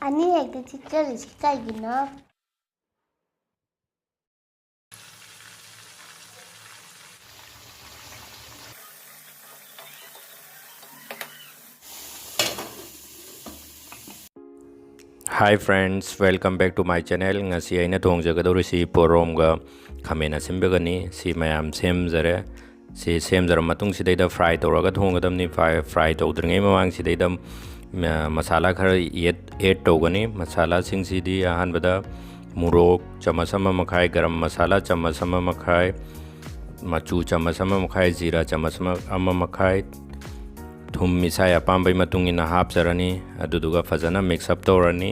아니 애기 진짜로 식사기나 Hi friends, welcome back to my channel. Ngasi aina thongjagadori si poromga khamena simbagani si mayam semjare si semjar matung sidaida fry toraga thongadamni fry tawdringai mamang sidaida masala khara add tawgani masala singsidi ahanbada murok chamasama makhai garam masala chamasama makhai machu chamasama makhai zira chamasama ama makhai thum misai apambai matung ina hapjarani aduduga fajana mix up tawrani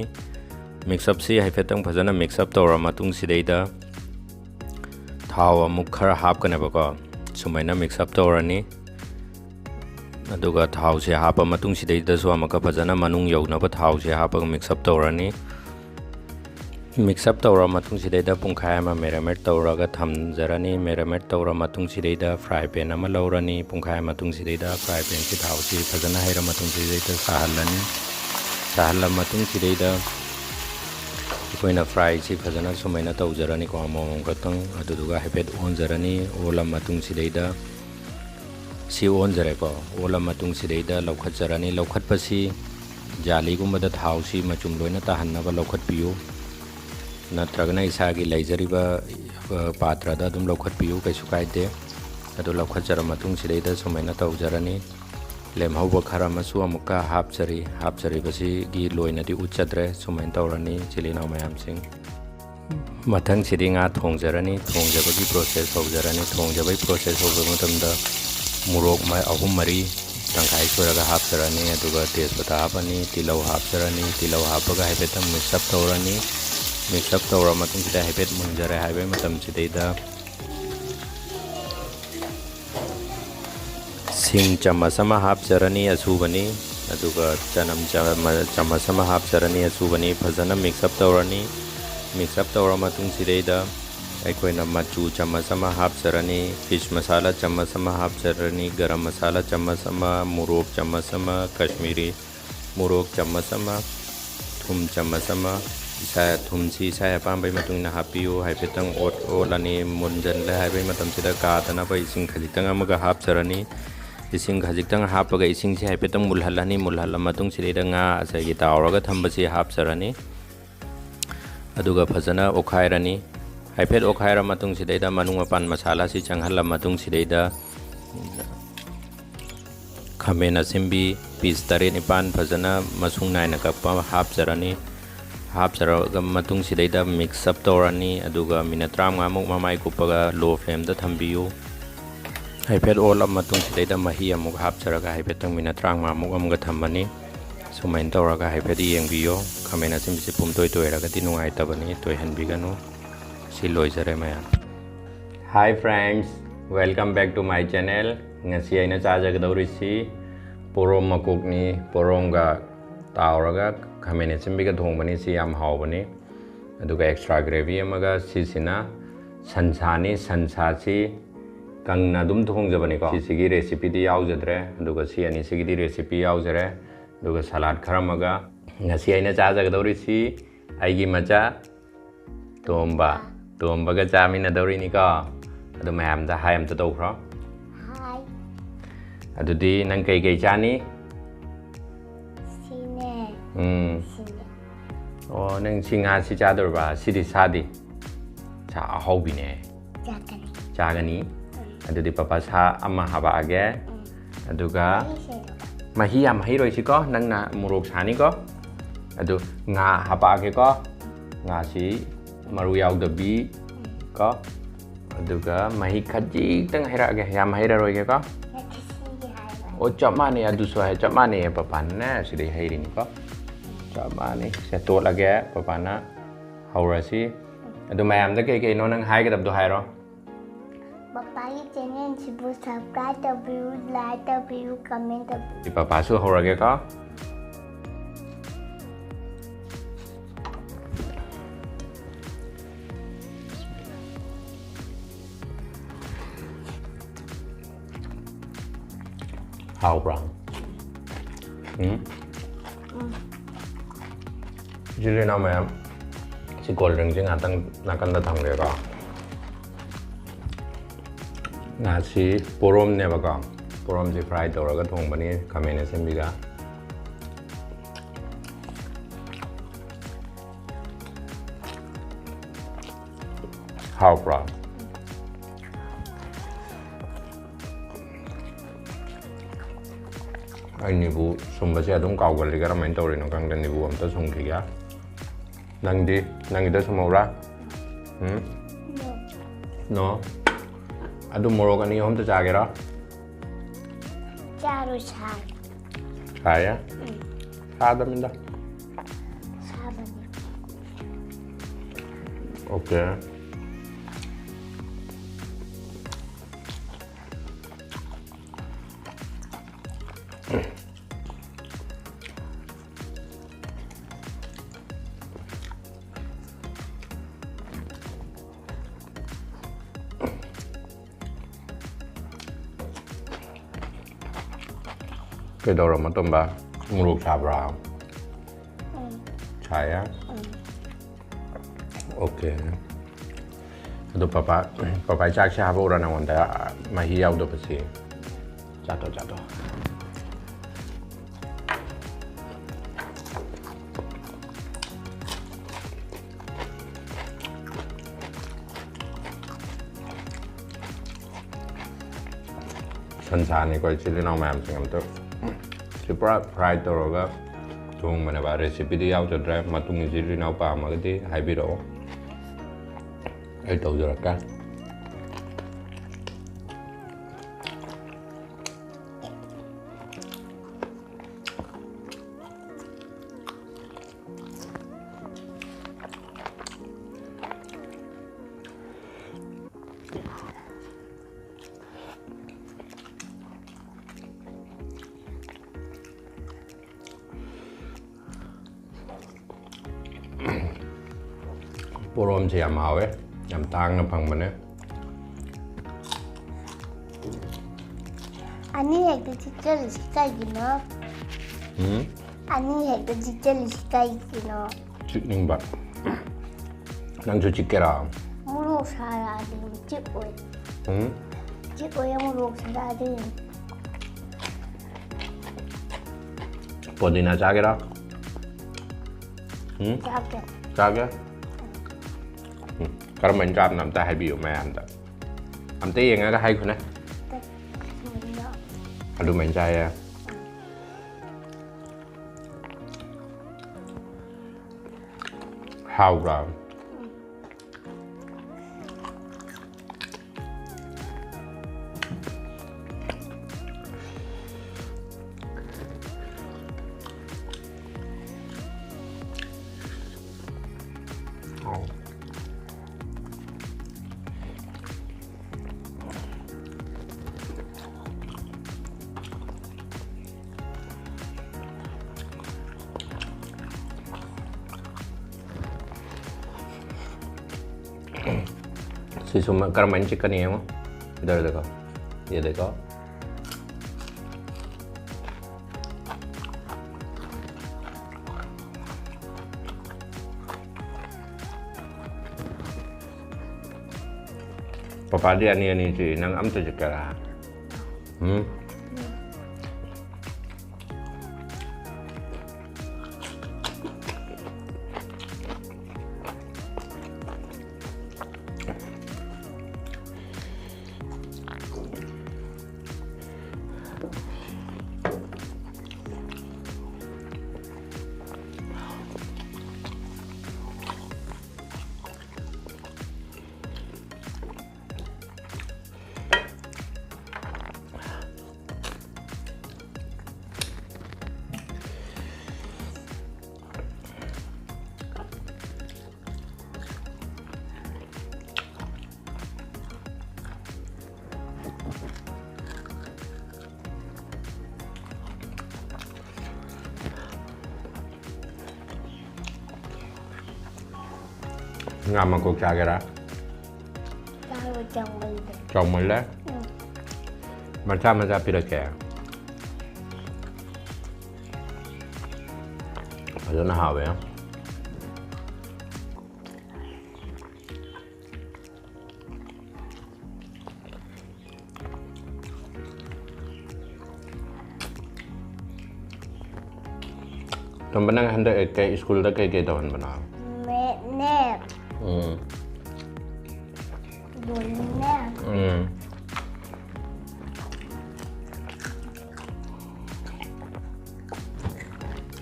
mix up si haifetang fajana mix up tawra matung sidaida thau amuk khara hapkaneba ko sumaina mix up tawrani aduga thau se hapa matung sidaida so amaka fajana manung yaunaba thau se hapa mix up tawrani mix up tawra matung sidaida pungkhai ama marinate tawraga thamjarani marinate tawra matung sidaida fry pan ama laurani pungkhai matung sidaida fry pan si thau si fajana haira matung sidaida sahalani sahalla matung sidaida koina fry si fajana sumaina tawjarani ko among katang aduduga haipet on jarani ola matung sidaida si on jare ko ola matung sidaida laukhat jarani laukhat pasi jali gumada thau si machum loina tahanna ba laukhat piyu नत्रगना इसागी लेजरीबा पात्रदा दुम लौखत PU कैसु कायदे अदु लौखत जरा मतुंग सिदैदा सुमाइना तौजरनी लेमहौबा खरा मसु अमुका हापचरी बसी गी लोइनदी उच्चद्रे सुमाइन तौरनी चिलिनाव मयाम सिंग मथंग सिदि nga थोंजरनी थोंजबगी process हौजरनी थोंजबै process हौबा मतमदा मुरोक मै अहुम मरी तंखाइ सोरगा हापचरनी अदुगा तेजपत्ता हापनी तिलौ हापचरनी तिलौ हापगा हाइफेतम mix up तौरनी mix up तौर मतुंगसिदा हाइफेट मुंजरे हाइबे मतमसिदैदा सिंग चम्मच अमा हापचरनी असुबनी अदुगा चनम चम्मच अमा हापचरनी असुबनी फजना मिक्सअप तौरनी मिक्सअप तौर मतुंगसिदैदा अखोइना मचू चम्मच अमा हापचरनी फिश मसाला चम्मच अमा हापचरनी गरम मसाला चम्मच अमा मुरोक चम्मच अमा कश्मीरी मुरोक चम्मच अमा थुम चम्मच अमा इसा थुमसी इसा पांबै मतुंगना हापियो हाइफेतंग ओलानी मुंजन हाइबै मतमसिदा कादना बै इसिंग खजितंग अमगा हापचरनी इसिंग खजितंग हापगा इसिंग से हाइफेतंग मुलहलानी मुलहला मतुंग सिदैदा nga असगी तावरगा थंबसी हापचरनी अदुगा फजना ओखायरनी हाइफेट ओखायरा मतुंग सिदैदा मनुंग पान मसाला सि चंगहला मतुंग सिदैदा खमेना सिंबी पीस तरे निपान फजना मसुंग नायना कप्पा हापचरनी हापचरगा मतुंग सिदैदा मिक्सअप तौरनी अदुगा मिनट 35 मुक ममाई कुपगा लो फ्लेम दा थंबियु हाइफेट ओल मतुंग सिदैदा मही अमुक हापचरगा हाइफेतंग मिनट 35 मुक अमगा थंबनी सुमाइन तौरगा हाइफेट येंबियो खमेना सिमसि पुमतोय तोयरगा ति नुंगाइतबनी तोयहनबिगनु सि लोइजरे मया hi friends welcome back to my channel ngasi aina chajagdawrisi porom makokni poromga तावरगा खमेने सिंबिगा थोंबनी सी याम हावबनी अदुगा एक्स्ट्रा ग्रेवी अमगा सिसिना संसानी संसासी कंगना दुम थोंजबनी को सिसिगी रेसिपी दी यावजद्रे अदुगा सी अनि सिगिदी रेसिपी यावजरे अदुगा सलाद खरमगा ngasi aina chajagदौरिसी आइगी मचा तोंबगा चामिना दौरिनी को अदु मैमदा हाय अमता तौख्रो हाय अदुदी नंग कई चानी Oh, neng singa si chador ba sidi sadi cha ahobi ne chagani adudi papa sa amma haba age aduga mahi am hai roi si ko nang na murok sani ko adu nga haba age ko nga si maru yaw da bi ko aduga mahi khaji tang haira age yam haira roi ge ko o chamane adu so hai chamane papa na sidi hairi ni ko chamani se to lage papana haurasi adu mayam da ke no nang hai ga dab do hai ro papa yi channel chibu subscribe the view like the view comment the di papa su haurage ka how brown 칠리 나오면 시 골뱅이 나당 나간다 당래가 나시 보롬네 바가 보롬지 프라이 떠라가 동반이 가면에 셈비가 하우프라 anh nibu sumba se adum kau gal ligara main tawri no kang dan nibu am ta sung khiga nang da sumora no adum morok ani hom ta jagera Charu chai. chaya sa da minda Sabani. okay cái đầu mà tôm ba luộc sạp ra chai á ok itu papa cak siapa orang yang wanda mahia udah pasti jatuh 선사니 거의 칠리나오 맘 지금도 super fried 또가 좋은 거네 봐 레시피도 야우저드라 마뚱이 칠리나오 빠 먹디 하이비로 이 도저랄까 보롬지 야마웨 얌땅나 방문에 Ani hek the teacher is kaigino. Ani hek the teacher is kaigino. 찍는 바 낭주 찍게라 Muruk sara din chip oy. Chip oy muruk sara din. 버디나 짜게라 Jaga. 짜게 그럼 mình cho làm ta hay biểu mẹ làm tí gì nghe cái hay này anh đưa mình trai hào rồi Si suma karamain chicken ni mo. Idar देखो ये देखो Papa dia ni sih nang am tu jekara. Ngâm mà cuộc trà kìa ra Taruh jang benda. Trồng mình đấy Mà sao mà ra phía đây kìa Ở đó nó hào vậy không Tôm bên năng hande cái school đó cái tàu hành nào. Mẹ nè. Buồn nè.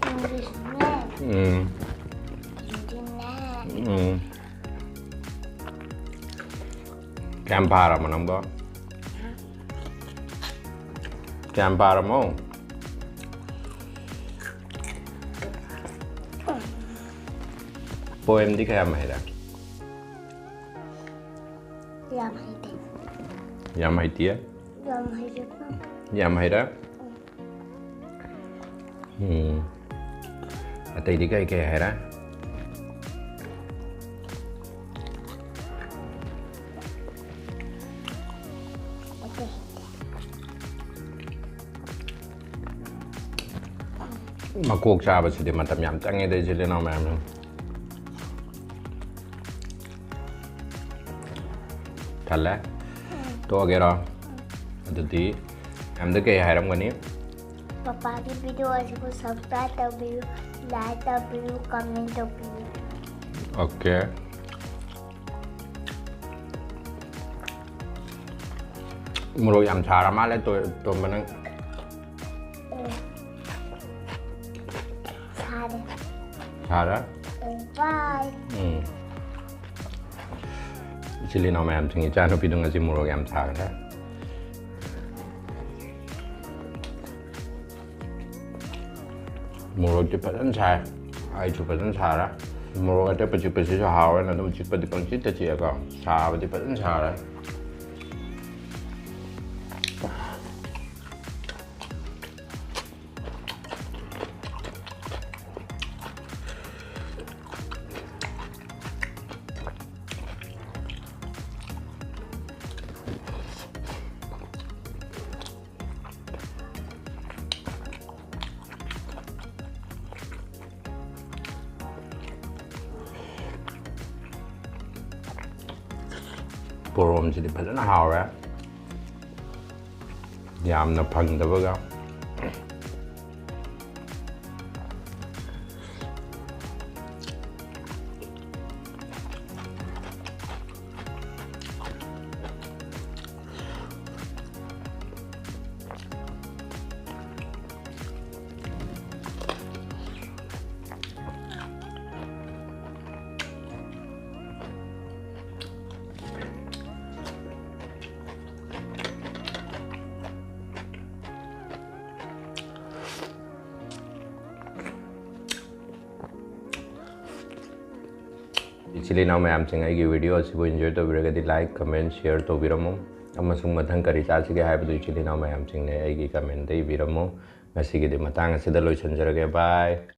English nè. Hindi nè. Campara mà nông có. Campara mo. Poem di kaya mahirap. Làm hay Yang mahitiya. thế. Làm hay thế không? Yang mahirap. Atay di kaya hera. Okay. Makuok siya ba si di matam yam changi de sila na ma'am. Thalla. To agera. Adudi. Am de kaya hairam gani. पापा की video को subscribe तभी like तभी comment तभी Okay. Muro yam chara male to manang सारे chara. Bye Sili na ma'am singi chano pidung asi muro yam chara. Muro ti padan chai. Ai chu padan chara. Muro ate pachi sa hawa na dum chik padi pang chita chi aga. Sa padi padan chara. Porom sidi padan hawa. Yam na pang da baga. Actually now मैं आपसे आई video asibu enjoy तो video like comment share तो बिरमो अमसुंग मथंग करी चासिगे हाइबदु actually now मैं आपसे आई comment दे बिरमो ngasi gidi matang asida loisanjarage bye.